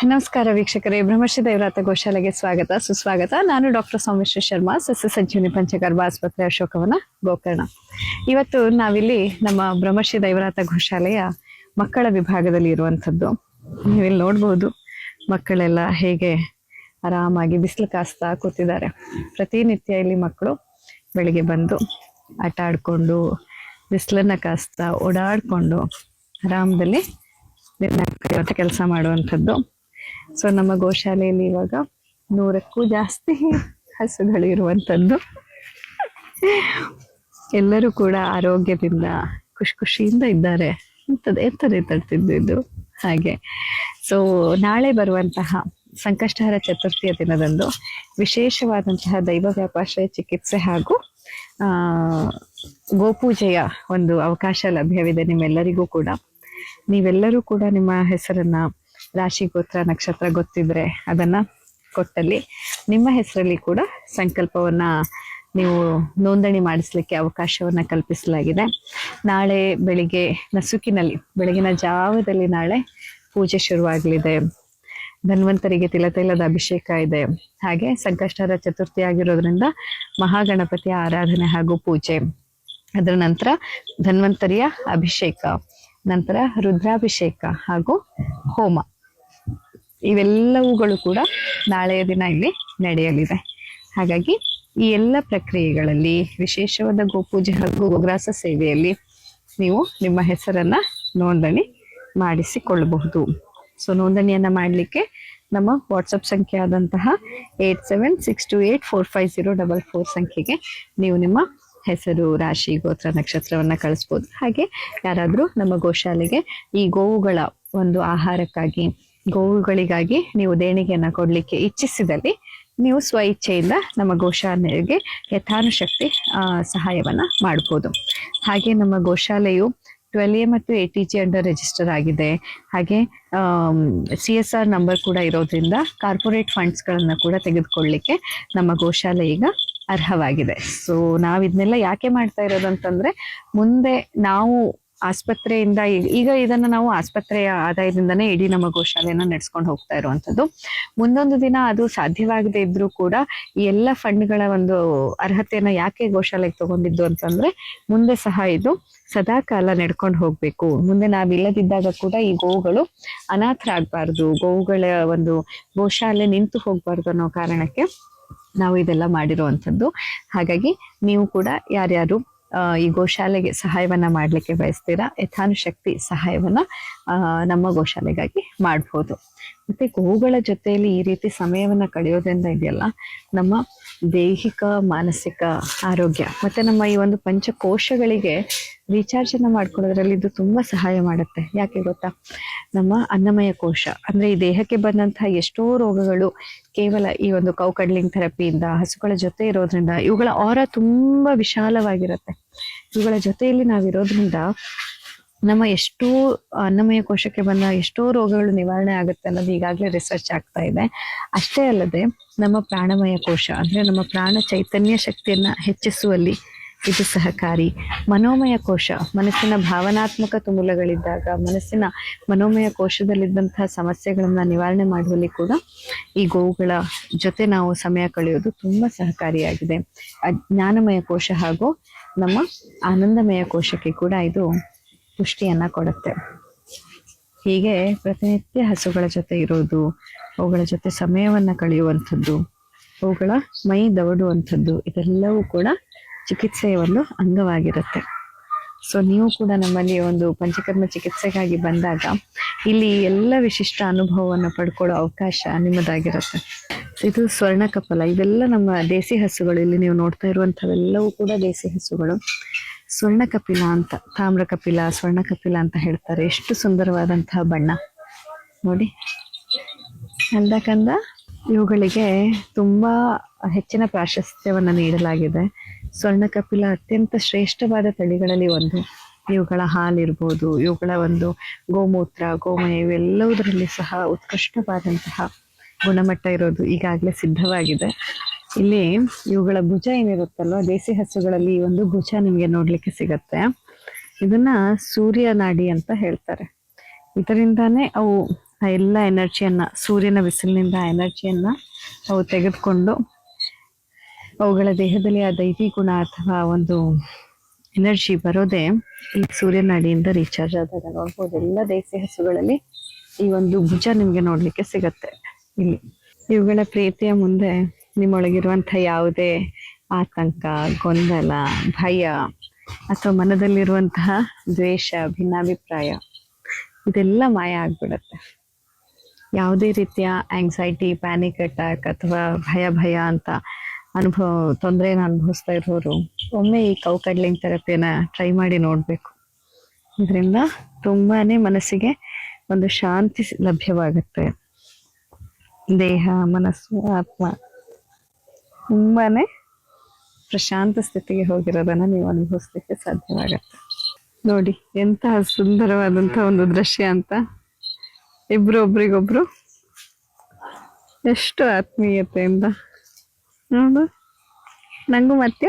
ನಮಸ್ಕಾರ ವೀಕ್ಷಕರೇ, ಬ್ರಹ್ಮಶ್ರೀ ದೈವರಾತ ಗೋಶಾಲೆಗೆ ಸ್ವಾಗತ ಸುಸ್ವಾಗತ. ನಾನು ಡಾಕ್ಟರ್ ಸೌಮ್ಯಶ್ರೀ ಶರ್ಮಾ, ಸಸ್ಯ ಸಂಜೀವಿನಿ ಪಂಚಗರ್ಭ ಆಸ್ಪತ್ರೆ, ಅಶೋಕವನ, ಗೋಕರ್ಣ. ಇವತ್ತು ನಾವಿಲ್ಲಿ ನಮ್ಮ ಬ್ರಹ್ಮಶ್ರೀ ದೈವರಾತ ಗೋಶಾಲೆಯ ಮಕ್ಕಳ ವಿಭಾಗದಲ್ಲಿ ಇರುವಂಥದ್ದು. ನೀವಿಲ್ಲಿ ನೋಡ್ಬೋದು ಮಕ್ಕಳೆಲ್ಲ ಹೇಗೆ ಆರಾಮಾಗಿ ಬಿಸಿಲು ಕಾಸ್ತಾ ಕೂತಿದ್ದಾರೆ. ಪ್ರತಿನಿತ್ಯ ಇಲ್ಲಿ ಮಕ್ಕಳು ಬೆಳಿಗ್ಗೆ ಬಂದು ಆಟ ಆಡ್ಕೊಂಡು ಬಿಸಿಲನ್ನ ಕಾಸ್ತಾ ಓಡಾಡ್ಕೊಂಡು ಆರಾಮದಲ್ಲಿ ಕೆಲಸ ಮಾಡುವಂಥದ್ದು. ಸೊ ನಮ್ಮ ಗೋಶಾಲೆಯಲ್ಲಿ ಇವಾಗ 100ಕ್ಕೂ ಜಾಸ್ತಿ ಹಸುಗಳು ಇರುವಂಥದ್ದು. ಎಲ್ಲರೂ ಕೂಡ ಆರೋಗ್ಯದಿಂದ ಖುಷಿಯಿಂದ ಇದ್ದಾರೆ. ಎಂತದೇ ತಡ್ತಿದ್ದು ಹಾಗೆ. ಸೊ ನಾಳೆ ಬರುವಂತಹ ಸಂಕಷ್ಟಹರ ಚತುರ್ಥಿಯ ದಿನದಂದು ವಿಶೇಷವಾದಂತಹ ದೈವ ವ್ಯಾಪಾಶ್ರಯ ಚಿಕಿತ್ಸೆ ಹಾಗೂ ಗೋಪೂಜೆಯ ಒಂದು ಅವಕಾಶ ಲಭ್ಯವಿದೆ ನಿಮ್ಮೆಲ್ಲರಿಗೂ ಕೂಡ. ನೀವೆಲ್ಲರೂ ಕೂಡ ನಿಮ್ಮ ಹೆಸರನ್ನ, ರಾಶಿ, ಗೋತ್ರ, ನಕ್ಷತ್ರ ಗೊತ್ತಿದ್ರೆ ಅದನ್ನ ಕೊಟ್ಟಲ್ಲಿ ನಿಮ್ಮ ಹೆಸರಲ್ಲಿ ಕೂಡ ಸಂಕಲ್ಪವನ್ನ ನೀವು ನೋಂದಣಿ ಮಾಡಿಸ್ಲಿಕ್ಕೆ ಅವಕಾಶವನ್ನ ಕಲ್ಪಿಸಲಾಗಿದೆ. ನಾಳೆ ಬೆಳಿಗ್ಗೆ ನಸುಕಿನಲ್ಲಿ ಬೆಳಗಿನ ಜಾವದಲ್ಲಿ ನಾಳೆ ಪೂಜೆ ಶುರುವಾಗಲಿದೆ. ಧನ್ವಂತರಿಗೆ ತಿಲತೈಲದ ಅಭಿಷೇಕ ಇದೆ. ಹಾಗೆ ಸಂಕಷ್ಟಹರ ಚತುರ್ಥಿ ಆಗಿರೋದ್ರಿಂದ ಮಹಾಗಣಪತಿಯ ಆರಾಧನೆ ಹಾಗೂ ಪೂಜೆ, ಅದರ ನಂತರ ಧನ್ವಂತರಿಯ ಅಭಿಷೇಕ, ನಂತರ ರುದ್ರಾಭಿಷೇಕ ಹಾಗೂ ಹೋಮ, ಇವೆಲ್ಲವುಗಳು ಕೂಡ ನಾಳೆಯ ದಿನ ಇಲ್ಲಿ ನಡೆಯಲಿದೆ. ಹಾಗಾಗಿ ಈ ಎಲ್ಲ ಪ್ರಕ್ರಿಯೆಗಳಲ್ಲಿ ವಿಶೇಷವಾದ ಗೋಪೂಜೆ ಹಾಗೂ ಗೋಗ್ರಾಸ ಸೇವೆಯಲ್ಲಿ ನೀವು ನಿಮ್ಮ ಹೆಸರನ್ನ ನೋಂದಣಿ ಮಾಡಿಸಿಕೊಳ್ಳಬಹುದು. ಸೊ ನೋಂದಣಿಯನ್ನ ಮಾಡಲಿಕ್ಕೆ ನಮ್ಮ ವಾಟ್ಸಪ್ ಸಂಖ್ಯೆ ಆದಂತಹ 8762845044 ಸಂಖ್ಯೆಗೆ ನೀವು ನಿಮ್ಮ ಹೆಸರು, ರಾಶಿ, ಗೋತ್ರ, ನಕ್ಷತ್ರವನ್ನ ಕಳಿಸ್ಬೋದು. ಹಾಗೆ ಯಾರಾದ್ರೂ ನಮ್ಮ ಗೋಶಾಲೆಗೆ ಈ ಗೋವುಗಳ ಒಂದು ಆಹಾರಕ್ಕಾಗಿ, ಗೋವುಗಳಿಗಾಗಿ ನೀವು ದೇಣಿಗೆಯನ್ನ ಕೊಡ್ಲಿಕ್ಕೆ ಇಚ್ಛಿಸಿದಲ್ಲಿ ನೀವು ಸ್ವ ಇಚ್ಛೆಯಿಂದ ನಮ್ಮ ಗೋಶಾಲೆಗೆ ಯಥಾನುಶಕ್ತಿ ಸಹಾಯವನ್ನ ಮಾಡ್ಬೋದು. ಹಾಗೆ ನಮ್ಮ ಗೋಶಾಲೆಯು 12A ಮತ್ತು ATG ಅಂಡರ್ ರಿಜಿಸ್ಟರ್ ಆಗಿದೆ. ಹಾಗೆ CSR ನಂಬರ್ ಕೂಡ ಇರೋದ್ರಿಂದ ಕಾರ್ಪೊರೇಟ್ ಫಂಡ್ಸ್ ಗಳನ್ನ ಕೂಡ ತೆಗೆದುಕೊಳ್ಳಿಕ್ಕೆ ನಮ್ಮ ಗೋಶಾಲೆ ಈಗ ಅರ್ಹವಾಗಿದೆ. ಸೊ ನಾವ್ ಇದನ್ನೆಲ್ಲ ಯಾಕೆ ಮಾಡ್ತಾ ಇರೋದಂತಂದ್ರೆ, ಮುಂದೆ ನಾವು ಆಸ್ಪತ್ರೆಯಿಂದ ಈಗ ಇದನ್ನ ನಾವು ಆಸ್ಪತ್ರೆಯ ಆದಾಯದಿಂದನೇ ಇಡೀ ನಮ್ಮ ಗೋಶಾಲೆಯನ್ನ ನಡೆಸ್ಕೊಂಡು ಹೋಗ್ತಾ ಇರುವಂತದ್ದು. ಮುಂದೊಂದು ದಿನ ಅದು ಸಾಧ್ಯವಾಗದೇ ಇದ್ರೂ ಕೂಡ ಈ ಎಲ್ಲ ಫಂಡ್ಗಳ ಒಂದು ಅರ್ಹತೆಯನ್ನ ಯಾಕೆ ಗೋಶಾಲೆಗೆ ತಗೊಂಡಿದ್ದು ಅಂತಂದ್ರೆ, ಮುಂದೆ ಸಹ ಇದು ಸದಾ ಕಾಲ ನಡ್ಕೊಂಡು ಹೋಗ್ಬೇಕು. ಮುಂದೆ ನಾವಿಲ್ಲದಿದ್ದಾಗ ಕೂಡ ಈ ಗೋವುಗಳು ಅನಾಥರಾಗಬಾರ್ದು, ಗೋವುಗಳ ಒಂದು ಗೋಶಾಲೆ ನಿಂತು ಹೋಗ್ಬಾರ್ದು ಅನ್ನೋ ಕಾರಣಕ್ಕೆ ನಾವು ಇದೆಲ್ಲ ಮಾಡಿರುವಂಥದ್ದು. ಹಾಗಾಗಿ ನೀವು ಕೂಡ ಯಾರ್ಯಾರು ಈ ಗೋಶಾಲೆಗೆ ಸಹಾಯವನ್ನ ಮಾಡ್ಲಿಕ್ಕೆ ಬಯಸ್ತೀರಾ, ಯಥಾನುಶಕ್ತಿ ಸಹಾಯವನ್ನ ನಮ್ಮ ಗೋಶಾಲೆಗಾಗಿ ಮಾಡ್ಬೋದು. ಮತ್ತೆ ಗೋವುಗಳ ಜೊತೆಯಲ್ಲಿ ಈ ರೀತಿ ಸಮಯವನ್ನ ಕಳೆಯೋದ್ರಿಂದ ಇದೆಯಲ್ಲ, ನಮ್ಮ ದೈಹಿಕ, ಮಾನಸಿಕ ಆರೋಗ್ಯ ಮತ್ತೆ ನಮ್ಮ ಈ ಒಂದು ಪಂಚಕೋಶಗಳಿಗೆ ರೀಚಾರ್ಜ್ ಅನ್ನ ಮಾಡ್ಕೊಳ್ಳೋದ್ರಲ್ಲಿ ಇದು ತುಂಬಾ ಸಹಾಯ ಮಾಡುತ್ತೆ. ಯಾಕೆ ಗೊತ್ತಾ, ನಮ್ಮ ಅನ್ನಮಯ ಕೋಶ ಅಂದ್ರೆ ಈ ದೇಹಕ್ಕೆ ಬಂದಂತಹ ಎಷ್ಟೋ ರೋಗಗಳು ಕೇವಲ ಈ ಒಂದು ಕೌ ಕಡ್ಲಿಂಗ್ ಥೆರಪಿಯಿಂದ, ಹಸುಗಳ ಜೊತೆ ಇರೋದ್ರಿಂದ, ಇವುಗಳ ಆರಾ ತುಂಬಾ ವಿಶಾಲವಾಗಿರುತ್ತೆ. ಇವುಗಳ ಜೊತೆಯಲ್ಲಿ ನಾವಿರೋದ್ರಿಂದ ನಮ್ಮ ಎಷ್ಟೋ ಅನ್ನಮಯ ಕೋಶಕ್ಕೆ ಬಂದ ಎಷ್ಟೋ ರೋಗಗಳು ನಿವಾರಣೆ ಆಗುತ್ತೆ ಅನ್ನೋದು ಈಗಾಗಲೇ ರಿಸರ್ಚ್ ಆಗ್ತಾ ಇದೆ. ಅಷ್ಟೇ ಅಲ್ಲದೆ ನಮ್ಮ ಪ್ರಾಣಮಯ ಕೋಶ ಅಂದ್ರೆ ನಮ್ಮ ಪ್ರಾಣ ಚೈತನ್ಯ ಶಕ್ತಿಯನ್ನ ಹೆಚ್ಚಿಸುವಲ್ಲಿ ಇದು ಸಹಕಾರಿ. ಮನೋಮಯ ಕೋಶ, ಮನಸ್ಸಿನ ಭಾವನಾತ್ಮಕ ತುಮುಲಗಳಿದ್ದಾಗ ಮನಸ್ಸಿನ ಮನೋಮಯ ಕೋಶದಲ್ಲಿದ್ದಂತಹ ಸಮಸ್ಯೆಗಳನ್ನ ನಿವಾರಣೆ ಮಾಡುವಲ್ಲಿ ಕೂಡ ಈ ಗೋವುಗಳ ಜೊತೆ ನಾವು ಸಮಯ ಕಳೆಯೋದು ತುಂಬಾ ಸಹಕಾರಿಯಾಗಿದೆ. ಜ್ಞಾನಮಯ ಕೋಶ ಹಾಗೂ ನಮ್ಮ ಆನಂದಮಯ ಕೋಶಕ್ಕೆ ಕೂಡ ಇದು ಪುಷ್ಟಿಯನ್ನ ಕೊಡುತ್ತೆ. ಹೀಗೆ ಪ್ರತಿನಿತ್ಯ ಹಸುಗಳ ಜೊತೆ ಇರೋದು, ಅವುಗಳ ಜೊತೆ ಸಮಯವನ್ನ ಕಳೆಯುವಂಥದ್ದು, ಅವುಗಳ ಮೈ ದವಡುವಂಥದ್ದು, ಇದೆಲ್ಲವೂ ಕೂಡ ಚಿಕಿತ್ಸೆಯ ಒಂದು ಅಂಗವಾಗಿರುತ್ತೆ. ಸೊ ನೀವು ಕೂಡ ನಮ್ಮಲ್ಲಿ ಒಂದು ಪಂಚಕರ್ಮ ಚಿಕಿತ್ಸೆಗಾಗಿ ಬಂದಾಗ ಇಲ್ಲಿ ಎಲ್ಲ ವಿಶಿಷ್ಟ ಅನುಭವವನ್ನು ಪಡ್ಕೊಳ್ಳೋ ಅವಕಾಶ ನಿಮ್ಮದಾಗಿರುತ್ತೆ. ಇದು ಸ್ವರ್ಣ ಕಪಲ, ಇವೆಲ್ಲ ನಮ್ಮ ದೇಸಿ ಹಸುಗಳು. ಇಲ್ಲಿ ನೀವು ನೋಡ್ತಾ ಇರುವಂಥವೆಲ್ಲವೂ ಕೂಡ ದೇಸಿ ಹಸುಗಳು. ಸ್ವರ್ಣ ಕಪಿಲ ಅಂತ, ತಾಮ್ರ ಕಪಿಲ, ಸ್ವರ್ಣ ಕಪಿಲ ಅಂತ ಹೇಳ್ತಾರೆ. ಎಷ್ಟು ಸುಂದರವಾದಂತಹ ಬಣ್ಣ ನೋಡಿ ಅಲ್ದಕಂದ. ಇವುಗಳಿಗೆ ತುಂಬಾ ಹೆಚ್ಚಿನ ಪ್ರಾಶಸ್ತ್ಯವನ್ನ ನೀಡಲಾಗಿದೆ. ಸ್ವರ್ಣ ಕಪಿಲ ಅತ್ಯಂತ ಶ್ರೇಷ್ಠವಾದ ತಳಿಗಳಲ್ಲಿ ಒಂದು. ಇವುಗಳ ಹಾಲಿರ್ಬೋದು, ಇವುಗಳ ಒಂದು ಗೋಮೂತ್ರ, ಗೋಮಯ, ಇವೆಲ್ಲವುದರಲ್ಲಿ ಸಹ ಉತ್ಕೃಷ್ಟವಾದಂತಹ ಗುಣಮಟ್ಟ ಇರೋದು ಈಗಾಗಲೇ ಸಿದ್ಧವಾಗಿದೆ. ಇಲ್ಲಿ ಇವುಗಳ ಭುಜ ಏನಿರುತ್ತಲ್ವ, ದೇಸಿ ಹಸುಗಳಲ್ಲಿ ಈ ಒಂದು ಭುಜ ನಿಮ್ಗೆ ನೋಡ್ಲಿಕ್ಕೆ ಸಿಗತ್ತೆ. ಇದನ್ನ ಸೂರ್ಯ ನಾಡಿ ಅಂತ ಹೇಳ್ತಾರೆ. ಇದರಿಂದಾನೇ ಅವು ಆ ಎಲ್ಲ ಎನರ್ಜಿಯನ್ನ, ಸೂರ್ಯನ ಬಿಸಿಲಿನಿಂದ ಆ ಎನರ್ಜಿಯನ್ನ ಅವು ತೆಗೆದುಕೊಂಡು ಅವುಗಳ ದೇಹದಲ್ಲಿ ಆ ದೈವಿ ಗುಣ ಅಥವಾ ಒಂದು ಎನರ್ಜಿ ಬರೋದೇ ಈ ಸೂರ್ಯನ ಅಡಿಯಿಂದ ರೀಚಾರ್ಜ್ ಆದಾಗ ನೋಡ್ಬೋದು. ಎಲ್ಲ ದೇಸಿ ಹಸುಗಳಲ್ಲಿ ಈ ಒಂದು ಭುಜ ನಿಮ್ಗೆ ನೋಡ್ಲಿಕ್ಕೆ ಸಿಗತ್ತೆ ಇಲ್ಲಿ. ಇವುಗಳ ಪ್ರೀತಿಯ ಮುಂದೆ ನಿಮ್ಮೊಳಗಿರುವಂಥ ಯಾವುದೇ ಆತಂಕ, ಗೊಂದಲ, ಭಯ ಅಥವಾ ಮನದಲ್ಲಿರುವಂತಹ ದ್ವೇಷ, ಭಿನ್ನಾಭಿಪ್ರಾಯ ಇದೆಲ್ಲ ಮಾಯ ಆಗ್ಬಿಡತ್ತೆ. ಯಾವುದೇ ರೀತಿಯ ಆಂಗ್ಸೈಟಿ, ಪ್ಯಾನಿಕ್ ಅಟ್ಯಾಕ್ ಅಥವಾ ಭಯ ಅಂತ ತೊಂದರೆನ ಅನುಭವಿಸ್ತಾ ಇರೋರು ಒಮ್ಮೆ ಈ ಕೌ ಕಡ್ಲಿಂಗ್ ಥೆರಪಿಯನ್ನ ಟ್ರೈ ಮಾಡಿ ನೋಡ್ಬೇಕು. ಇದರಿಂದ ತುಂಬಾನೇ ಮನಸ್ಸಿಗೆ ಒಂದು ಶಾಂತಿ ಲಭ್ಯವಾಗುತ್ತೆ. ದೇಹ, ಮನಸ್ಸು, ಆತ್ಮ ತುಂಬಾನೇ ಪ್ರಶಾಂತ ಸ್ಥಿತಿಗೆ ಹೋಗಿರೋದನ್ನ ನೀವು ಅನುಭವಿಸ್ಲಿಕ್ಕೆ ಸಾಧ್ಯವಾಗತ್ತೆ. ನೋಡಿ ಎಂತಹ ಸುಂದರವಾದಂತ ಒಂದು ದೃಶ್ಯ ಅಂತ. ಇಬ್ರು ಒಬ್ರಿಗೊಬ್ರು ಎಷ್ಟು ಆತ್ಮೀಯತೆಯಿಂದ ನೋಡು. ನಂಗೂ ಮತ್ತೆ